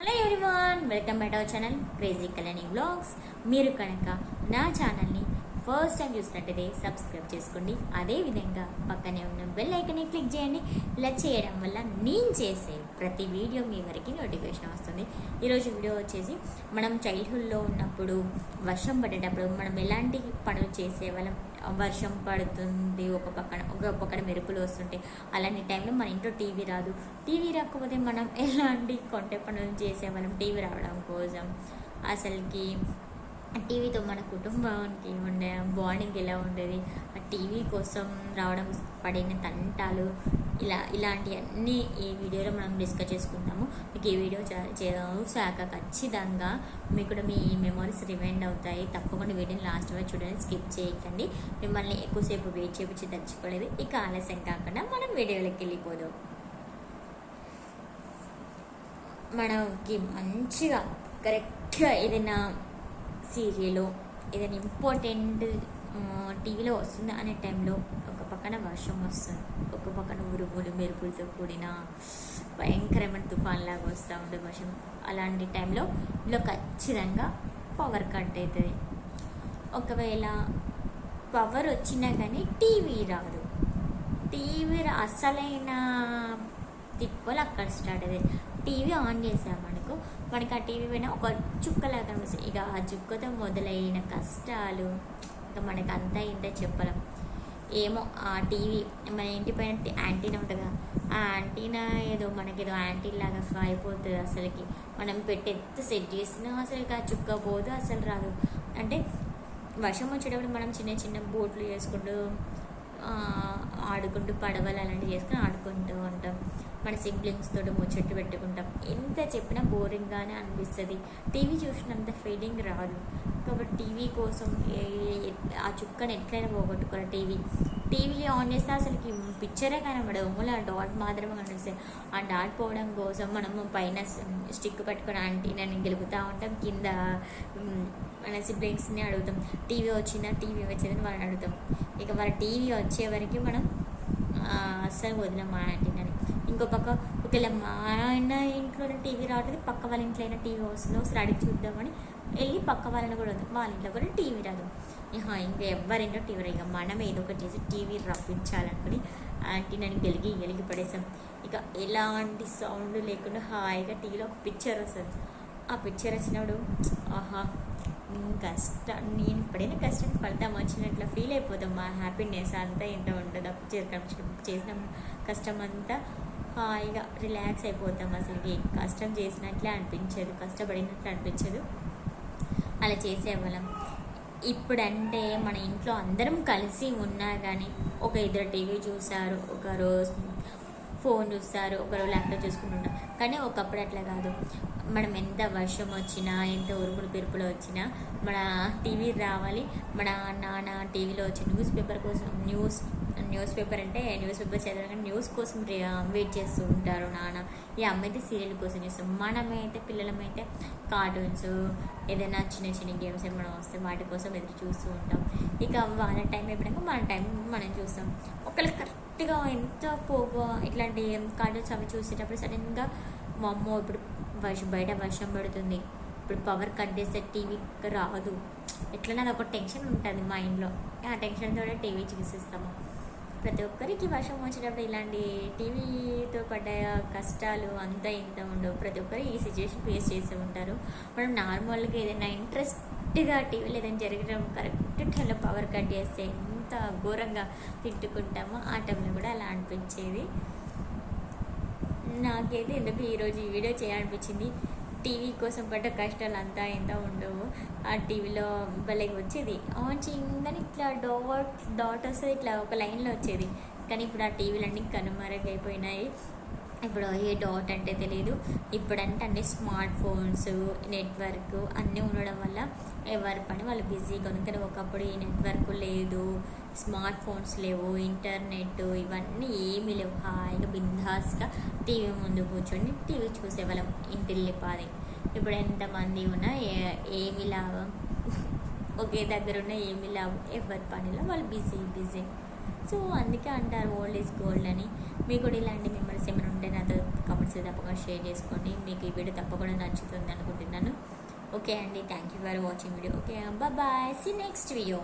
Hello everyone, welcome back our channel crazy Kalyani vlogs. మీరు కనుక నా ఛానల్ని ఫస్ట్ టైం చూసినట్టయితే సబ్స్క్రైబ్ చేసుకోండి. అదేవిధంగా పక్కనే ఉన్న బెల్ ఐకన్ని క్లిక్ చేయండి. ఇలా చేయడం వల్ల నేను చేసే ప్రతి వీడియో మీ వరకు నోటిఫికేషన్ వస్తుంది. ఈరోజు వీడియో వచ్చేసి మనం చైల్డ్హుడ్లో ఉన్నప్పుడు వర్షం పడేటప్పుడు మనం ఎలాంటి పనులు చేసేవాళ్ళం. వర్షం పడుతుంది, ఒక పక్కన మెరుపులు వస్తుంటాయి. అలాంటి టైంలో మన ఇంట్లో టీవీ రాదు. టీవీ రాకపోతే మనం ఎలాంటి కొంటె పనులు చేసేవాళ్ళం టీవీ రావడం కోసం. అసలుకి టీవీతో మన కుటుంబానికి ఉండే బాండింగ్ ఎలా ఉండేది, ఆ టీవీ కోసం రావడం పడిన తంటాలు, ఇలాంటివన్నీ ఈ వీడియోలో మనం డిస్కస్ చేసుకుందాము. మీకు ఈ వీడియో చూసాక ఖచ్చితంగా మీకు కూడా మీ మెమరీస్ రిమైండ్ అవుతాయి. తప్పకుండా వీడియోని లాస్ట్ వరకు చూడండి, స్కిప్ చేయకండి. మిమ్మల్ని ఎక్కువసేపు వెయిట్ చేపించి తెచ్చుకోలేదు. ఇక ఆలస్యం కాకుండా మనం వీడియోలోకి వెళ్ళిపోదాం. మనకి మంచిగా కరెక్ట్గా ఏదైనా సీరియల్ ఏదైనా ఇంపార్టెంట్ టీవీలో వస్తుంది అనే టైంలో ఒక పక్కన వర్షం వస్తుంది, ఒక పక్కన ఉరుములు మెరుపులతో కూడిన భయంకరమైన తుఫాన్ లాగా వస్తూ ఉంటుంది వర్షం. అలాంటి టైంలో ఖచ్చితంగా పవర్ కట్ అవుతుంది. ఒకవేళ పవర్ వచ్చినా కానీ టీవీ రాదు. టీవీ అసలైన తిప్పలు అక్కడ స్టార్ట్ అవుతుంది. టీవీ ఆన్ చేసామనుకో మనకి ఆ టీవీ పైన ఒక చుక్కలాగా కనిపిస్తుంది. ఇక ఆ చుక్కతో మొదలైన కష్టాలు ఇక మనకు అంతా ఇంత చెప్పలేం. ఏమో ఆ టీవీ మన ఇంటి పైన యాంటీనా ఉంటుంది కదా, ఆ యాంటీనా మనకేదో యాంటీలాగా అయిపోతుంది. అసలుకి మనం పెట్టెత్త సెట్ చేసినా అసలుకి ఆ చుక్క పోదు, అసలు రాదు. అంటే వర్షం వచ్చేటప్పుడు మనం చిన్న చిన్న బోట్లు చేసుకుంటూ ఆడుకుంటూ పడవలు అలాంటివి చేసుకుని ఆడుకుంటూ ఉంటాం. మన సిబ్లింగ్స్ తోటి ముచ్చట్లు పెట్టుకుంటాం. ఎంత చెప్పినా బోరింగ్గానే అనిపిస్తుంది. టీవీ చూసినంత ఫీలింగ్ రాదు. కాబట్టి టీవీ కోసం ఆ చుక్కని ఎట్లయినా పోగొట్టుకోవాలి. టీవీ ఆన్ చేస్తే అసలుకి పిక్చరే కనబడదు, ఓన్లీ ఆ డాట్ మాత్రమే కనిపిస్తాయి. ఆ డాట్ పోవడం కోసం మనము పైన స్టిక్ పట్టుకొని యాంటీనాని గెలుపుతూ ఉంటాం. కింద మన సిబ్లింగ్స్ని అడుగుతాం, టీవీ వచ్చిందా, టీవీ వచ్చిందని వాళ్ళని అడుగుతాం. ఇక వాళ్ళ టీవీ వచ్చే వరకు మనం అస్సలు వదిలేం మా యాంటీనాని. ఇంకో పక్క ఒకవేళ మా ఆయన ఇంట్లో టీవీ రావట్లేదు, పక్క వాళ్ళ ఇంట్లో అయినా టీవీ వస్తుందో ఒకసారి అడిగి చూద్దామని వెళ్ళి పక్క వాళ్ళని కూడా వద్దాం, వాళ్ళ ఇంట్లో కూడా టీవీ రాదు. ఇంకా ఎవరింట్లో టీవీ రాదు. ఇక మనం ఏదో ఒకటి చేసి టీవీ రప్పించాలనుకుని యాంటీనాని గెలిగి పడేసాం. ఇక ఎలాంటి సౌండ్ లేకుండా హాయిగా టీవీలో ఒక పిక్చర్ వస్తుంది. ఆ పిక్చర్ వచ్చినప్పుడు ఆహా నేను పడిన కష్టం ఫలితం వచ్చినట్లు ఫీల్ అయిపోతాం. మా హ్యాపీనెస్ అంతా ఇంత ఉంటుంది. ఆ పిక్చర్ చేసిన కష్టం అంతా హాయిగా రిలాక్స్ అయిపోతాం. అసలుకి కష్టం చేసినట్లే అనిపించదు, కష్టపడినట్లు అనిపించదు. అలా చేసేవాళ్ళం. ఇప్పుడంటే మన ఇంట్లో అందరం కలిసి ఉన్నా కానీ ఒక ఇద్దరు టీవీ చూస్తారు, ఒకరు ఫోన్ చూస్తారు, ఒకరు ల్యాప్టాప్ చూసుకుంటున్నారు. కానీ ఒకప్పుడు అట్లా కాదు. మనం ఎంత వర్షం వచ్చినా, ఎంత ఉరుములు పెరుపులు వచ్చినా మన టీవీ రావాలి. మన నాన్న టీవీలో వచ్చే న్యూస్ పేపర్ కోసం న్యూస్ పేపర్ చదవగానే న్యూస్ కోసం వెయిట్ చేస్తూ ఉంటారు నాన్న. ఈ అమ్మ అయితే సీరియల్ కోసం చూస్తాం. మనమైతే పిల్లలమైతే కార్టూన్స్ ఏదైనా చిన్న చిన్న గేమ్స్ ఏమైనా వస్తే వాటి కోసం ఎదురు చూస్తూ ఉంటాం. ఇక వాళ్ళ టైం అయిపోయాక మన టైం మనం చూస్తాం. ఒకళ్ళు కరెక్ట్గా ఎంత పోగో ఇట్లాంటి కార్టూన్స్ అవి చూసేటప్పుడు సడన్గా మా అమ్మ ఇప్పుడు బయట వర్షం పడుతుంది, ఇప్పుడు పవర్ కట్ చేస్తే టీవీ రాదు, ఎట్లన్నా అది ఒక టెన్షన్ ఉంటుంది మా ఇంట్లో. ఆ టెన్షన్తో టీవీ చూసిస్తాము. ప్రతి ఒక్కరికి వర్షం వచ్చేటప్పుడు ఇలాంటి టీవీతో పడ్డ కష్టాలు అంతా ఇంత ఉండవు. ప్రతి ఒక్కరు ఈ సిచ్యువేషన్ ఫేస్ చేస్తూ ఉంటారు. మనం నార్మల్గా ఏదైనా ఇంట్రెస్ట్గా టీవీలో ఏదైనా జరగడం కరెక్ట్ టైంలో పవర్ కట్ చేస్తే ఎంత ఘోరంగా తిట్టుకుంటామో ఆ టైంలో కూడా అలా అనిపించేది. నాకైతే ఎందుకు ఈరోజు ఈ వీడియో చేయాలనిపించింది. టీవీ కోసం పడ్డ కష్టాలు అంతా ఎంత ఉండవు. ఆ టీవీలో భలే వచ్చేది, ఆన్ చేయగానే ఇట్లా డాట్ వస్తుంది, ఇట్లా ఒక లైన్లో వచ్చేది. కానీ ఇప్పుడు ఆ టీవీలన్నీ కనుమరుగైపోయినాయి. ఇప్పుడు ఏ డాట్ అంటే తెలియదు. ఇప్పుడంటే అన్ని స్మార్ట్ ఫోన్స్, నెట్వర్క్ అన్నీ ఉండడం వల్ల ఎవరి పని వాళ్ళు బిజీగా ఉంది. కానీ ఒకప్పుడు ఈ నెట్వర్క్ లేదు, స్మార్ట్ ఫోన్స్ లేవు, ఇంటర్నెట్ ఇవన్నీ ఏమీ లేవు. హాయిగా బిందాస్గా టీవీ ముందు కూర్చొని టీవీ చూసేవాళ్ళం ఇంటిల్లిపాది. ఇప్పుడు ఎంతమంది ఉన్నా ఏమి లాభం, ఒకే దగ్గర ఉన్న ఏమి లాభం, ఎవరి పనిలో వాళ్ళు బిజీ. సో అందుకే అంటారు ఓల్డ్ ఈజ్ గోల్డ్ అని. మీకు కూడా ఇలాంటి మెమరీస్ ఏమైనా ఉంటే నాతో కామెంట్స్ తప్పకుండా షేర్ చేసుకోండి. మీకు ఈ వీడియో తప్పకుండా నచ్చుతుంది అనుకుంటున్నాను. ఓకే అండి, thank you for watching video. Okay, bye, see next video.